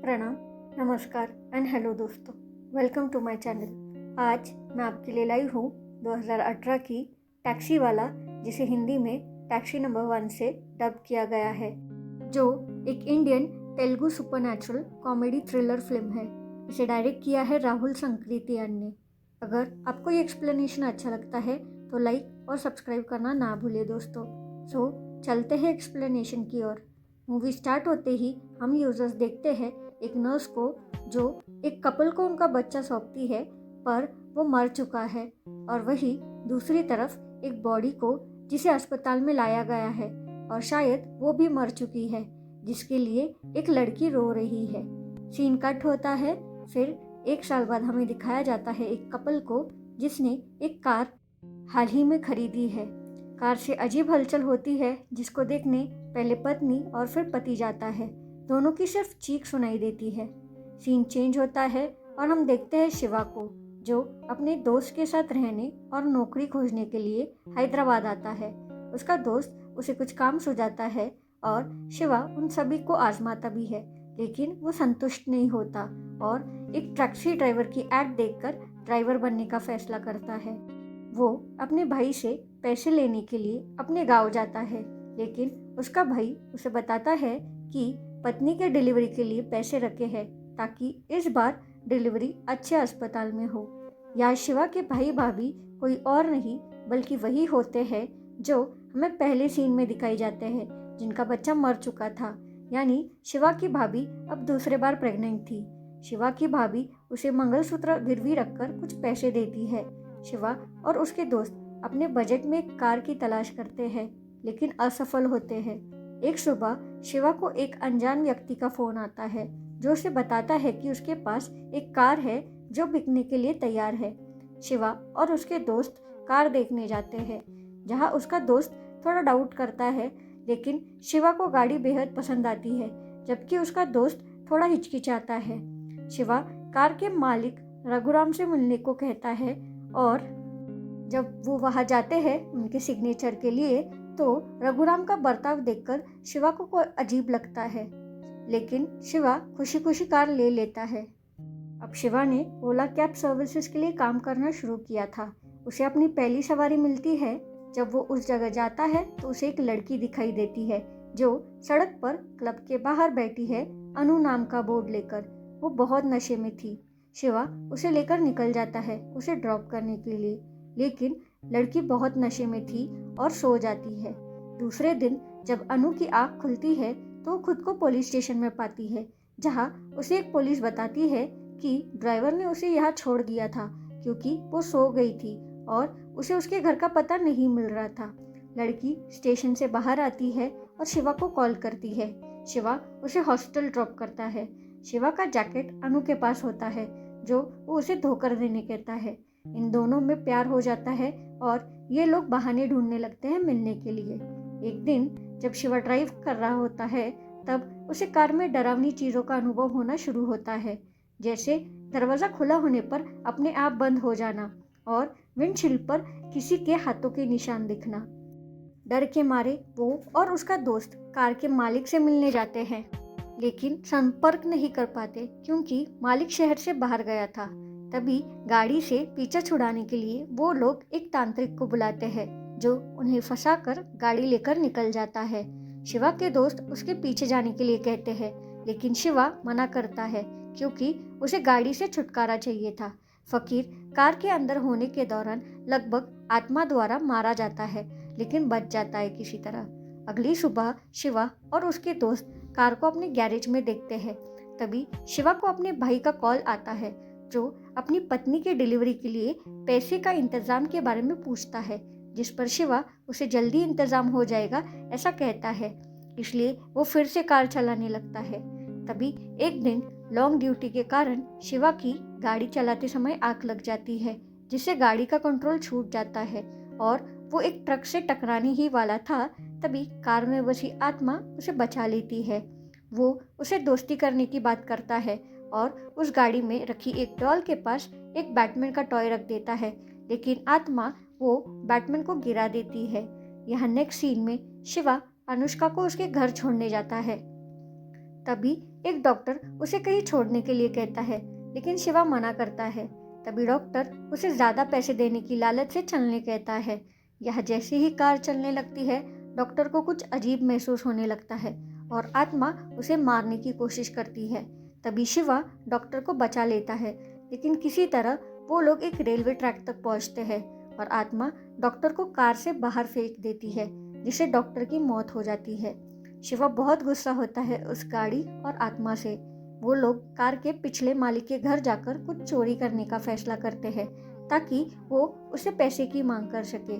प्रणाम, नमस्कार and hello दोस्तों। Welcome to my channel. आज मैं आपके लिए लाई हूँ 2018 की टैक्सी वाला, जिसे हिंदी में टैक्सी नंबर 1 से डब किया गया है, जो एक Indian Telugu supernatural comedy thriller film है। इसे डायरेक्ट किया है राहुल संकृतियान ने। अगर आपको ये एक्सप्लेनेशन अच्छा लगता है तो लाइक और सब्सक्राइब करना ना भूलिए दोस्तों। सो चलते हैं एक्सप्लेनेशन की ओर। मूवी स्टार्ट होते ही हम यूजर्स देखते हैं एक नर्स को, जो एक कपल को उनका बच्चा सौंपती है, पर वो मर चुका है। और वही दूसरी तरफ एक बॉडी को जिसे अस्पताल में लाया गया है और शायद वो भी मर चुकी है, जिसके लिए एक लड़की रो रही है। सीन कट होता है। फिर 1 साल बाद हमें दिखाया जाता है एक कपल को जिसने एक कार हाल ही में खरीदी है। कार से अजीब हलचल होती है, जिसको देखने पहले पत्नी और फिर पति जाता है। दोनों की सिर्फ चीख सुनाई देती है। सीन चेंज होता है और हम देखते हैं शिवा को, जो अपने दोस्त के साथ रहने और नौकरी खोजने के लिए हैदराबाद आता है। उसका दोस्त उसे कुछ काम सुझाता है और शिवा उन सभी को आजमाता भी है, लेकिन वो संतुष्ट नहीं होता और एक टैक्सी ड्राइवर की ऐड देखकर ड्राइवर बनने का फैसला करता है। वो अपने भाई से पैसे लेने के लिए अपने गांव जाता है, लेकिन उसका भाई उसे बताता है कि पत्नी के डिलीवरी के लिए पैसे रखे हैं, ताकि इस बार डिलीवरी अच्छे अस्पताल में हो। यहाँ शिवा के भाई भाभी कोई और नहीं बल्कि वही होते हैं जो हमें पहले सीन में दिखाई जाते हैं, जिनका बच्चा मर चुका था। यानी शिवा की भाभी अब दूसरे बार प्रेग्नेंट थी। शिवा की भाभी उसे मंगलसूत्र गिरवी रखकर कुछ पैसे देती है। शिवा और उसके दोस्त अपने बजट में एक कार की तलाश करते हैं, लेकिन असफल होते हैं। एक सुबह शिवा को एक अनजान व्यक्ति का फोन आता है, जो उसे बताता है कि उसके पास एक कार है जो बिकने के लिए तैयार है। शिवा और उसके दोस्त कार देखने जाते हैं, जहां उसका दोस्त थोड़ा डाउट करता है, लेकिन शिवा को गाड़ी बेहद पसंद आती है, जबकि उसका दोस्त थोड़ा हिचकिचाता है। शिवा कार के मालिक रघुराम से मिलने को कहता है और जब वो वहां जाते हैं उनके सिग्नेचर के लिए, तो रघुराम का बर्ताव देखकर शिवा को कोई अजीब लगता है, लेकिन शिवा खुशी खुशी कार ले लेता है। अब शिवा ने ओला कैब सर्विसेज के लिए काम करना शुरू किया था। उसे अपनी पहली सवारी मिलती है। जब वो उस जगह जाता है तो उसे एक लड़की दिखाई देती है, जो सड़क पर क्लब के बाहर बैठी है, अनु नाम का बोर्ड लेकर। वो बहुत नशे में थी। शिवा उसे लेकर निकल जाता है उसे ड्रॉप करने के लिए, लेकिन लड़की बहुत नशे में थी और सो जाती है। दूसरे दिन जब अनु की आँख खुलती है तो खुद को पुलिस स्टेशन में पाती है, जहां उसे एक पुलिस बताती है कि ड्राइवर ने उसे यहाँ छोड़ दिया था क्योंकि वो सो गई थी और उसे उसके घर का पता नहीं मिल रहा था। लड़की स्टेशन से बाहर आती है और शिवा को कॉल करती है। शिवा उसे हॉस्टल ड्रॉप करता है। शिवा का जैकेट अनु के पास होता है, जो वो उसे धोकर देने कहता है। इन दोनों में प्यार हो जाता है और ये लोग बहाने ढूंढने लगते हैं मिलने के लिए। एक दिन जब शिवा ड्राइव कर रहा होता है, तब उसे कार में डरावनी चीजों का अनुभव होना शुरू होता है, जैसे दरवाजा खुला होने पर अपने आप बंद हो जाना और विंडशील्ड पर किसी के हाथों के निशान दिखना। डर के मारे वो और उसका दोस्त कार के मालिक से मिलने जाते हैं, लेकिन संपर्क नहीं कर पाते क्योंकि मालिक शहर से बाहर गया था। तभी गाड़ी से पीछा छुड़ाने के लिए वो लोग एक तांत्रिक को बुलाते हैं, जो उन्हें फंसाकर गाड़ी लेकर निकल जाता है। शिवा के दोस्त उसके पीछे जाने के लिए कहते हैं, लेकिन शिवा मना करता है क्योंकि उसे गाड़ी से छुटकारा चाहिए था। फकीर कार के अंदर होने के दौरान लगभग आत्मा द्वारा मारा जाता है, लेकिन बच जाता है किसी तरह। अगली सुबह शिवा और उसके दोस्त कार को अपने गैरेज में देखते हैं। तभी शिवा को अपने भाई का कॉल आता है, जो अपनी पत्नी के डिलीवरी के लिए पैसे का इंतजाम के बारे में पूछता है, जिस पर शिवा उसे जल्दी इंतजाम हो जाएगा ऐसा कहता है, इसलिए वो फिर से कार चलाने लगता है। तभी एक दिन लॉन्ग ड्यूटी के कारण शिवा की गाड़ी चलाते समय आग लग जाती है, जिससे गाड़ी का कंट्रोल छूट जाता है और वो एक ट्रक से टकराने ही वाला था। तभी कार में बसी आत्मा उसे बचा लेती है। वो उसे दोस्ती करने की बात करता है और उस गाड़ी में रखी एक डॉल के पास एक बैटमैन का टॉय रख देता है, लेकिन आत्मा वो बैटमैन को गिरा देती है। यहाँ नेक्स्ट सीन में शिवा अनुष्का को उसके घर छोड़ने जाता है। तभी एक डॉक्टर उसे कहीं छोड़ने के लिए कहता है, लेकिन शिवा मना करता है। तभी डॉक्टर उसे ज़्यादा पैसे देने की लालच से चलने कहता है। यह जैसे ही कार चलने लगती है, डॉक्टर को कुछ अजीब महसूस होने लगता है और आत्मा उसे मारने की कोशिश करती है। तभी शिवा डॉक्टर को बचा लेता है, लेकिन किसी तरह वो लोग एक रेलवे ट्रैक तक पहुंचते हैं और आत्मा डॉक्टर को कार से बाहर फेंक देती है, जिससे डॉक्टर की मौत हो जाती है। शिवा बहुत गुस्सा होता है उस गाड़ी और आत्मा से। वो लोग कार के पिछले मालिक के घर जाकर कुछ चोरी करने का फैसला करते हैं ताकि वो उसे पैसे की मांग कर सके।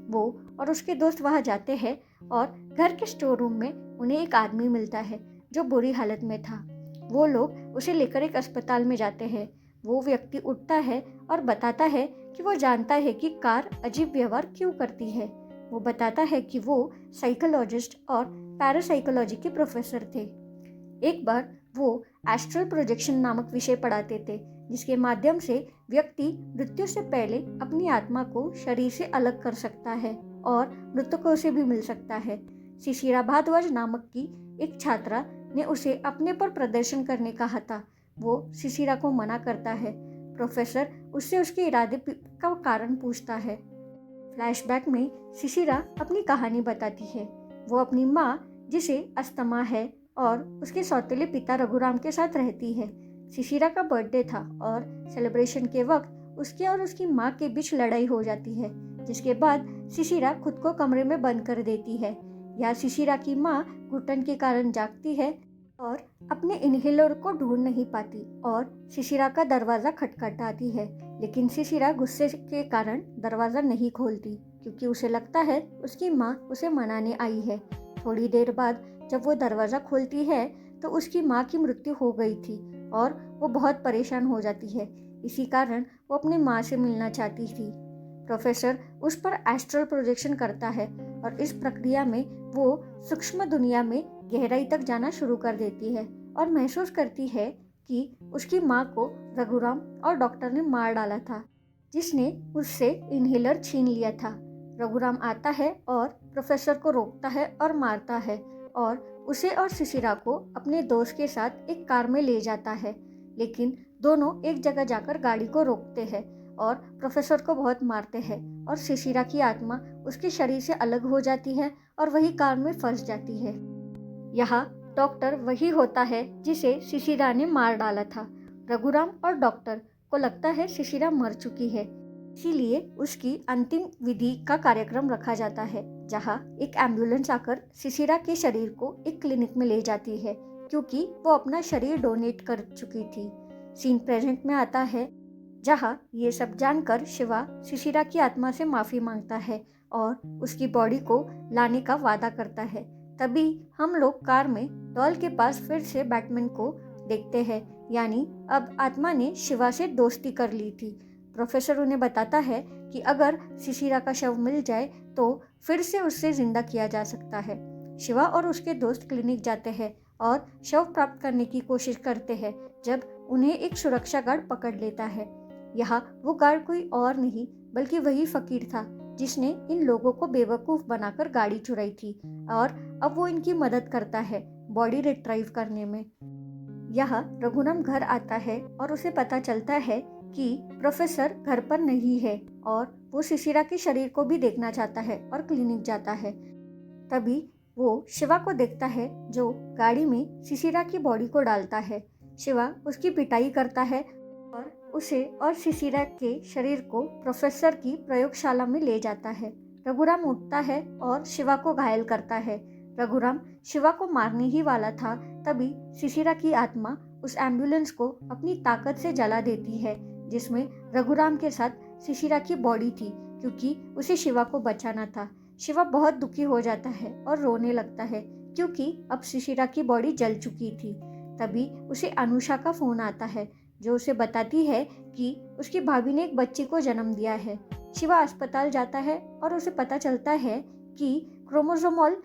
वो और उसके दोस्त वहां जाते हैं और घर के स्टोर रूम में उन्हें एक आदमी मिलता है जो बुरी हालत में था। वो लोग उसे लेकर एक अस्पताल में जाते हैं। वो व्यक्ति उठता है और बताता है कि वो जानता है कि कार अजीब व्यवहार क्यों करती है। वो बताता है कि वो साइकोलॉजिस्ट और पैरासाइकोलॉजी के प्रोफेसर थे। एक बार वो एस्ट्रल प्रोजेक्शन नामक विषय पढ़ाते थे, जिसके माध्यम से व्यक्ति मृत्यु से पहले अपनी आत्मा को शरीर से अलग कर सकता है और मृतकों से भी मिल सकता है। शिशिरा भारद्वाज नामक की एक छात्रा ने उसे अपने पर प्रदर्शन करने कहा था। वो शिशिरा को मना करता है। प्रोफेसर उससे उसके इरादे का कारण पूछता है। फ्लैशबैक में शिशिरा अपनी कहानी बताती है। वो अपनी माँ, जिसे अस्थमा है, और उसके सौतेले पिता रघुराम के साथ रहती है। शिशिरा का बर्थडे था और सेलिब्रेशन के वक्त उसके और उसकी माँ के बीच लड़ाई हो जाती है, जिसके बाद शिशिरा खुद को कमरे में बंद कर देती है। यहाँ शिशिरा की माँ घुटन के कारण जागती है और अपने इनहेलर को ढूंढ नहीं पाती और शिशिरा का दरवाज़ा खटखटाती है, लेकिन शिशिरा गुस्से के कारण दरवाज़ा नहीं खोलती क्योंकि उसे लगता है उसकी माँ उसे मनाने आई है। थोड़ी देर बाद जब वो दरवाज़ा खोलती है तो उसकी माँ की मृत्यु हो गई थी और वो बहुत परेशान हो जाती है। इसी कारण वो अपनी माँ से मिलना चाहती थी। प्रोफेसर उस पर एस्ट्रल प्रोजेक्शन करता है और इस प्रक्रिया में वो सूक्ष्म दुनिया में गहराई तक जाना शुरू कर देती है और महसूस करती है कि उसकी माँ को रघुराम और डॉक्टर ने मार डाला था, जिसने उससे इनहेलर छीन लिया था। रघुराम आता है और प्रोफेसर को रोकता है और मारता है और उसे और शिशिरा को अपने दोस्त के साथ एक कार में ले जाता है, लेकिन दोनों एक जगह जाकर गाड़ी को रोकते हैं और प्रोफेसर को बहुत मारते हैं और शिशिरा की आत्मा उसके शरीर से अलग हो जाती है और वही कार में फंस जाती है। यहाँ डॉक्टर वही होता है जिसे शिशिरा ने मार डाला था। रघुराम और डॉक्टर को लगता है शिशिरा मर चुकी है, इसीलिए उसकी अंतिम विधि का कार्यक्रम रखा जाता है, जहाँ एक एम्बुलेंस आकर शिशिरा के शरीर को एक क्लिनिक में ले जाती है क्योंकि वो अपना शरीर डोनेट कर चुकी थी। सीन प्रेजेंट में आता है, जहाँ ये सब जानकर शिवा शिशिरा की आत्मा से माफ़ी मांगता है और उसकी बॉडी को लाने का वादा करता है। तभी हम लोग कार में डॉल के पास फिर से बैटमैन को देखते हैं, यानी अब आत्मा ने शिवा से दोस्ती कर ली थी। प्रोफेसर उन्हें बताता है कि अगर शिशिरा का शव मिल जाए तो फिर से उससे जिंदा किया जा सकता है। शिवा और उसके दोस्त क्लिनिक जाते हैं और शव प्राप्त करने की कोशिश करते हैं जब उन्हें एक सुरक्षा गार्ड पकड़ लेता है। यहाँ वो गार्ड कोई और नहीं बल्कि वही फकीर था जिसने इन लोगों को बेवकूफ़ बनाकर गाड़ी चुराई थी और अब वो इनकी मदद करता है बॉडी रिट्राइव करने में। यहाँ रघुराम घर आता है और उसे पता चलता है कि प्रोफेसर घर पर नहीं है और वो शिशिरा के शरीर को भी देखना चाहता है और क्लिनिक जाता है। तभी वो शिवा को देखता है जो गाड़ी में शिशिरा की बॉडी को डालता है। शिवा उसकी पिटाई करता है और उसे और शिशिरा के शरीर को प्रोफेसर की प्रयोगशाला में ले जाता है। रघुराम उठता है और शिवा को घायल करता है। रघुराम शिवा को मारने ही वाला था, तभी शिशिरा की आत्मा उस एम्बुलेंस को अपनी ताकत से जला देती है, जिसमें रघुराम के साथ शिशिरा की बॉडी थी, क्योंकि उसे शिवा को बचाना था। शिवा बहुत दुखी हो जाता है और रोने लगता है क्योंकि अब शिशिरा की बॉडी जल चुकी थी। तभी उसे अनुषा का फोन आता है जो उसे बताती है कि उसकी भाभी ने एक बच्चे को जन्म दिया है। शिवा अस्पताल जाता है और उसे पता चलता है कि क्रोमोसोमल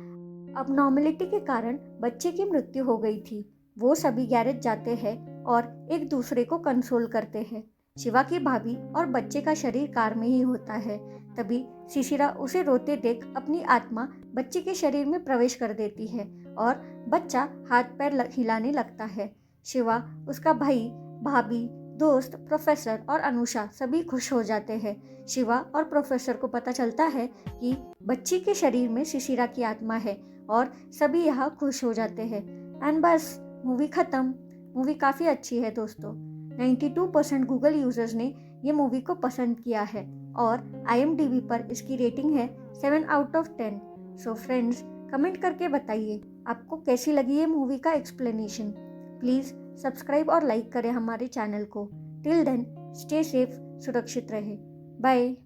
अबनॉर्मलिटी के कारण बच्चे की मृत्यु हो गई थी। वो सभी गैरेज जाते हैं और एक दूसरे को कंसोल करते हैं। शिवा की भाभी और बच्चे का शरीर कार में ही होता है। तभी शिशिरा उसे रोते देख अपनी आत्मा बच्चे के शरीर में प्रवेश कर देती है और बच्चा हाथ पैर हिलाने लगता है। शिवा, उसका भाई, भाभी, दोस्त, प्रोफेसर और अनुषा सभी खुश हो जाते हैं। शिवा और प्रोफेसर को पता चलता है कि बच्ची के शरीर में शिशिरा की आत्मा है और सभी यहाँ खुश हो जाते हैं। एंड बस मूवी ख़त्म। मूवी काफ़ी अच्छी है दोस्तों। 92% गूगल यूजर्स ने ये मूवी को पसंद किया है और IMDb पर इसकी रेटिंग है 7 out of 10। So friends, comment करके बताइए आपको कैसी लगी ये मूवी का एक्सप्लेनेशन। प्लीज़ सब्सक्राइब और लाइक करें हमारे चैनल को। टिल देन स्टे सेफ, सुरक्षित रहे। बाय।